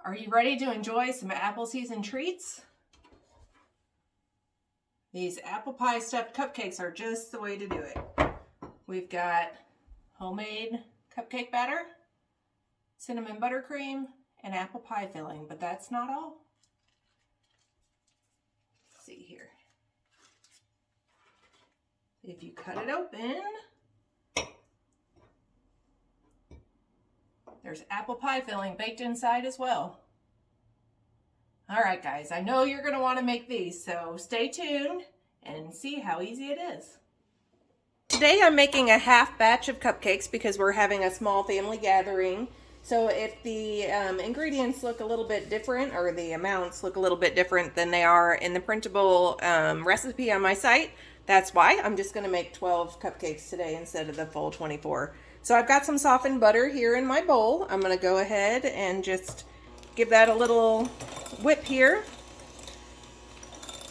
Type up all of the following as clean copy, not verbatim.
Are you ready to enjoy some apple season treats? These apple pie stuffed cupcakes are just the way to do it. We've got homemade cupcake batter, cinnamon buttercream, and apple pie filling, but that's not all. Let's see here. If you cut it open, there's apple pie filling baked inside as well. All right, guys, I know you're going to want to make these, so stay tuned and see how easy it is. Today I'm making a half batch of cupcakes because we're having a small family gathering. So if the ingredients look a little bit different, or the amounts look a little bit different than they are in the printable recipe on my site, that's why. I'm just going to make 12 cupcakes today instead of the full 24. So I've got some softened butter here in my bowl. I'm going to go ahead and just give that a little whip here.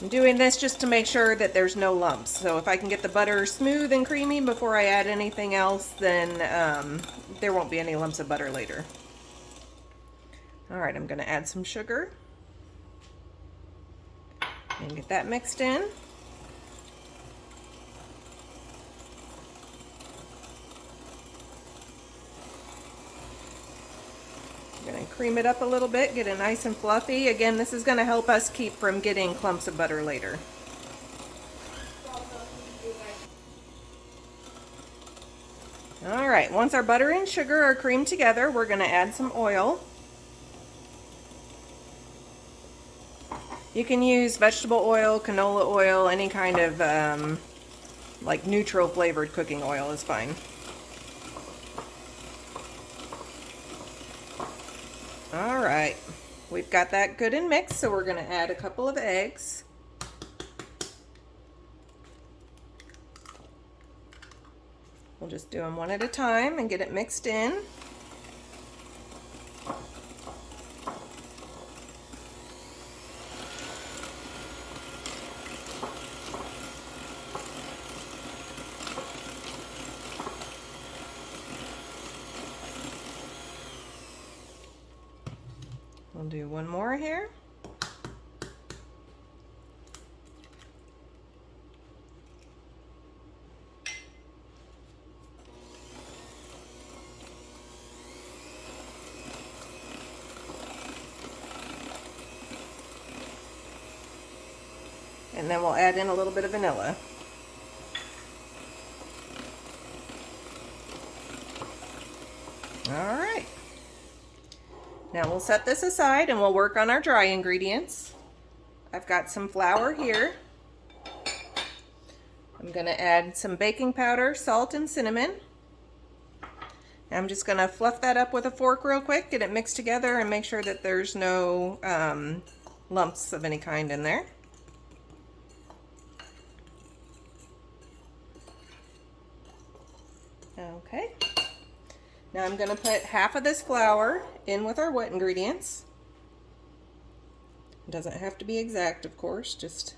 I'm doing this just to make sure that there's no lumps. So if I can get the butter smooth and creamy before I add anything else, then there won't be any lumps of butter later. All right, I'm going to add some sugar and get that mixed in. I'm going to cream it up a little bit, get it nice and fluffy. Again, this is going to help us keep from getting clumps of butter later. All right, once our butter and sugar are creamed together, we're going to add some oil. You can use vegetable oil, canola oil, any kind of like neutral flavored cooking oil is fine. All right, we've got that good and mixed, so we're going to add a couple of eggs. We'll just do them one at a time and get it mixed in. We'll do one more here. And then we'll add in a little bit of vanilla. All right. Now we'll set this aside and we'll work on our dry ingredients. I've got some flour here. I'm going to add some baking powder, salt, and cinnamon. I'm just going to fluff that up with a fork real quick, get it mixed together, and make sure that there's no lumps of any kind in there. Okay. Now I'm going to put half of this flour in with our wet ingredients. It doesn't have to be exact, of course, just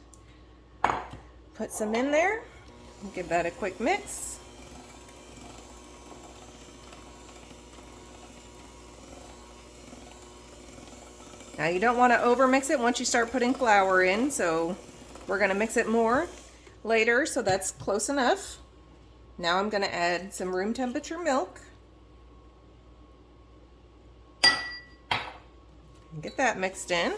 put some in there. Give that a quick mix. Now you don't want to over mix it once you start putting flour in, so we're going to mix it more later, so that's close enough. Now I'm going to add some room temperature milk. Get that mixed in.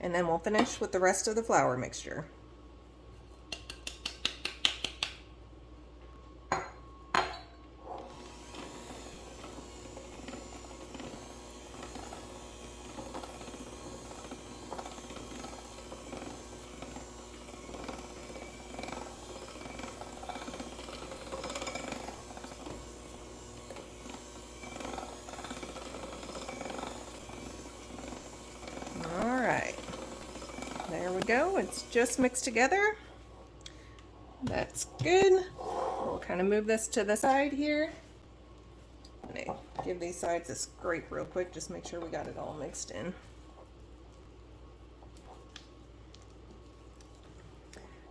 And then we'll finish with the rest of the flour mixture. There we go, it's just mixed together. That's good. We'll kind of move this to the side here. I'm gonna give these sides a scrape real quick, just make sure we got it all mixed in.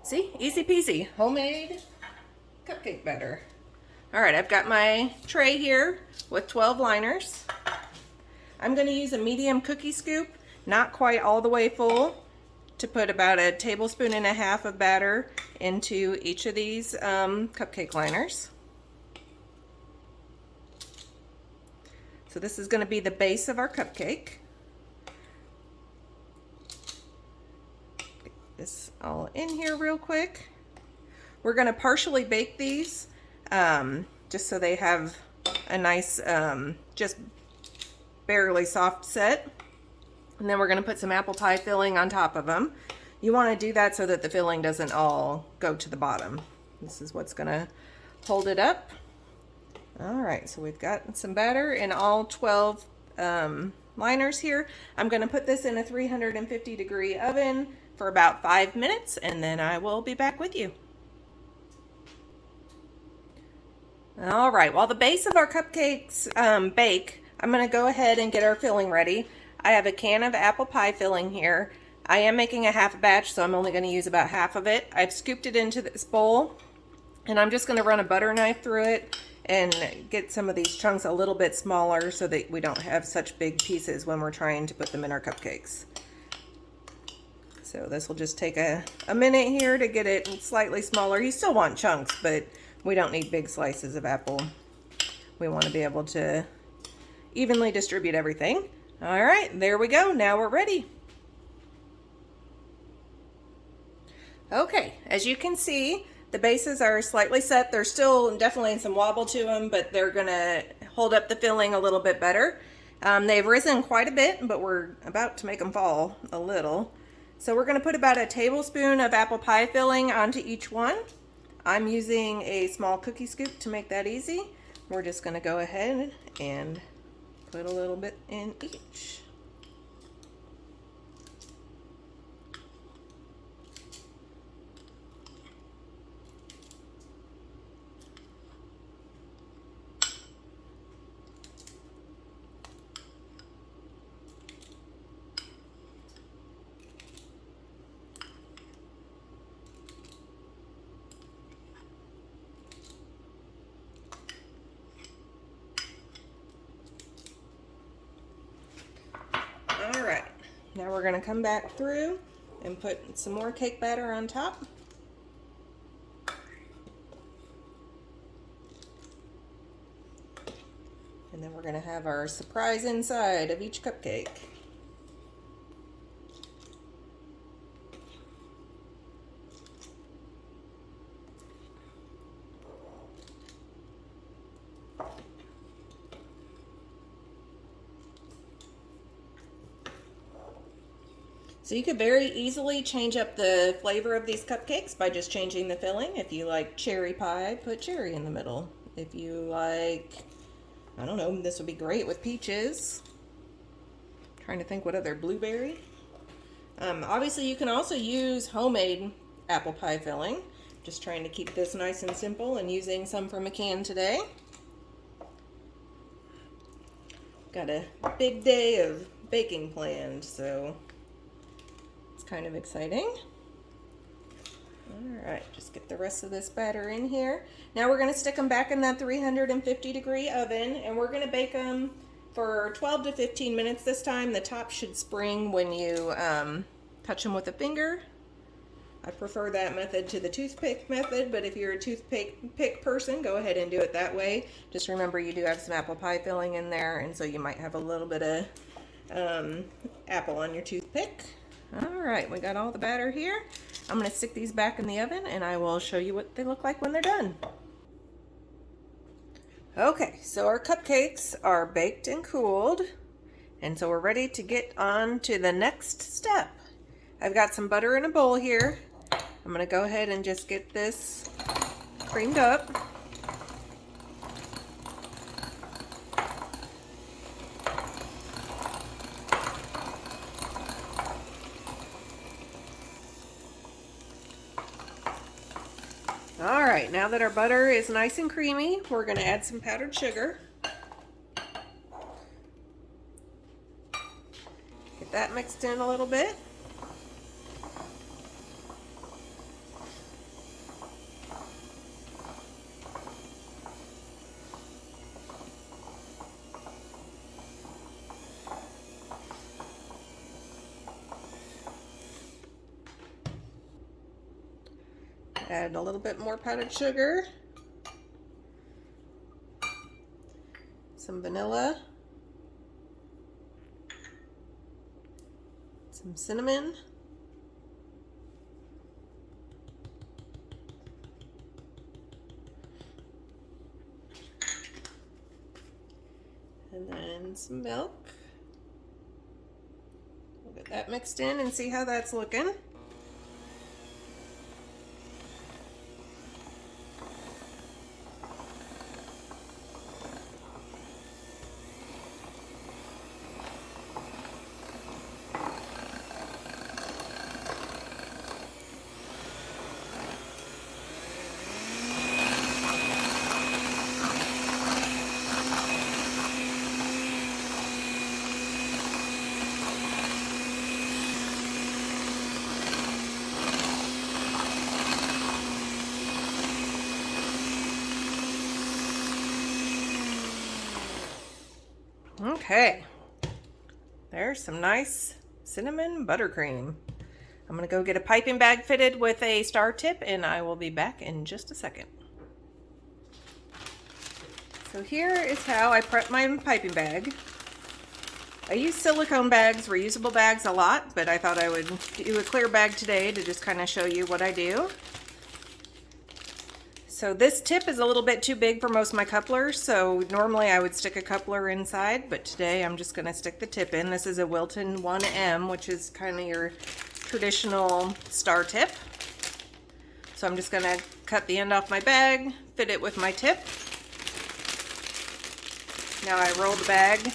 See, easy peasy, homemade cupcake batter. All right, I've got my tray here with 12 liners. I'm going to use a medium cookie scoop, not quite all the way full, to put about 1.5 tablespoons of batter into each of these cupcake liners. So this is going to be the base of our cupcake. Get this all in here real quick. We're going to partially bake these just so they have a nice, just barely soft set. And then we're going to put some apple pie filling on top of them. You want to do that so that the filling doesn't all go to the bottom. This is what's going to hold it up. All right, so we've got some batter in all 12 liners here. I'm going to put this in a 350-degree oven for about 5 minutes, and then I will be back with you. All right, while the base of our cupcakes bake, I'm going to go ahead and get our filling ready. I have a can of apple pie filling here. I am making a half batch, so I'm only going to use about half of it. I've scooped it into this bowl, and I'm just going to run a butter knife through it and get some of these chunks a little bit smaller so that we don't have such big pieces when we're trying to put them in our cupcakes. So this will just take a minute here to get it slightly smaller. You still want chunks, but we don't need big slices of apple. We want to be able to evenly distribute everything. All right, there we go. Now we're ready. Okay, as you can see, the bases are slightly set. There's still definitely some wobble to them, but they're gonna hold up the filling a little bit better. They've risen quite a bit, but we're about to make them fall a little. So we're gonna put about 1 tablespoon of apple pie filling onto each one. I'm using a small cookie scoop to make that easy. We're just gonna go ahead and put a little bit in each. Now we're going to come back through and put some more cake batter on top. And then we're going to have our surprise inside of each cupcake. So you could very easily change up the flavor of these cupcakes by just changing the filling. If you like cherry pie, put cherry in the middle. If you like, I don't know, this would be great with peaches. I'm trying to think what other, blueberry. Obviously you can also use homemade apple pie filling. Just trying to keep this nice and simple and using some from a can today. Got a big day of baking planned, so kind of exciting. All right, just get the rest of this batter in here. Now we're going to stick them back in that 350-degree oven, and we're going to bake them for 12 to 15 minutes this time. The top should spring when you touch them with a finger. I prefer that method to the toothpick method, but if you're a toothpick person, go ahead and do it that way. Just remember you do have some apple pie filling in there, and so you might have a little bit of apple on your toothpick. All right, we got all the batter here. I'm going to stick these back in the oven and I will show you what they look like when they're done. Okay, so our cupcakes are baked and cooled, and so we're ready to get on to the next step. I've got some butter in a bowl here. I'm going to go ahead and just get this creamed up. All right, now that our butter is nice and creamy, we're going to add some powdered sugar. Get that mixed in a little bit. Add a little bit more powdered sugar, some vanilla, some cinnamon, and then some milk. We'll get that mixed in and see how that's looking. Okay, there's some nice cinnamon buttercream. I'm gonna go get a piping bag fitted with a star tip and I will be back in just a second. So here is how I prep my piping bag. I use silicone bags, reusable bags a lot, but I thought I would do a clear bag today to just kind of show you what I do. So this tip is a little bit too big for most of my couplers, so normally I would stick a coupler inside, but today I'm just going to stick the tip in. This is a Wilton 1M, which is kind of your traditional star tip. So I'm just going to cut the end off my bag, fit it with my tip. Now I roll the bag.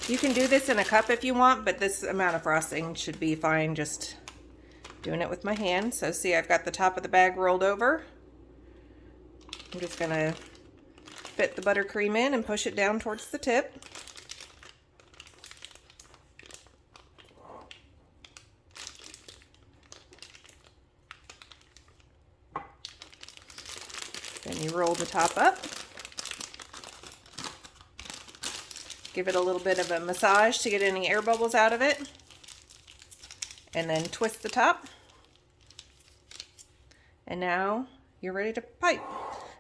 You can do this in a cup if you want, but this amount of frosting should be fine just doing it with my hand. So see, I've got the top of the bag rolled over. I'm just going to fit the buttercream in and push it down towards the tip. Then you roll the top up. Give it a little bit of a massage to get any air bubbles out of it. And then twist the top. And now you're ready to pipe.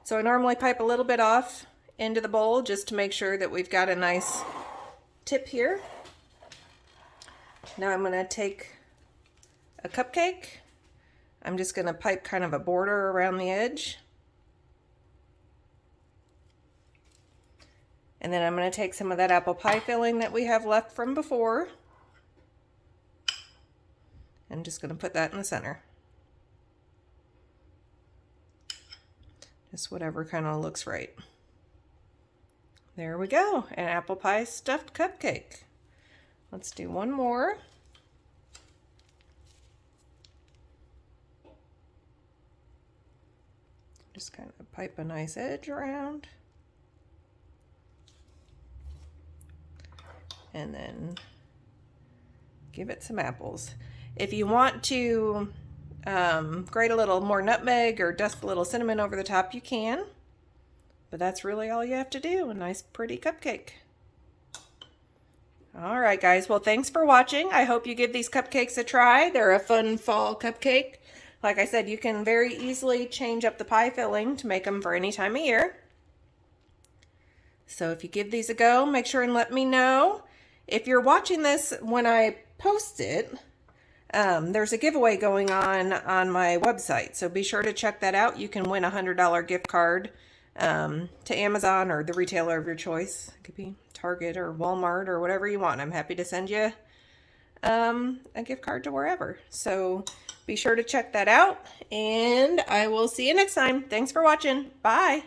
So I normally pipe a little bit off into the bowl just to make sure that we've got a nice tip here. Now I'm going to take a cupcake. I'm just going to pipe kind of a border around the edge. And then I'm going to take some of that apple pie filling that we have left from before. I'm just going to put that in the center. Just whatever kind of looks right. There we go, an apple pie stuffed cupcake. Let's do one more. Just kind of pipe a nice edge around. And then give it some apples. If you want to grate a little more nutmeg or dust a little cinnamon over the top, you can. But that's really all you have to do. A nice pretty cupcake. Alright guys, well thanks for watching. I hope you give these cupcakes a try. They're a fun fall cupcake. Like I said, you can very easily change up the pie filling to make them for any time of year. So if you give these a go, make sure and let me know. If you're watching this when I post it, there's a giveaway going on my website, so be sure to check that out. You can win a $100 gift card to Amazon or the retailer of your choice. It could be Target or Walmart or whatever you want. I'm happy to send you a gift card to wherever. So be sure to check that out, and I will see you next time. Thanks for watching. Bye.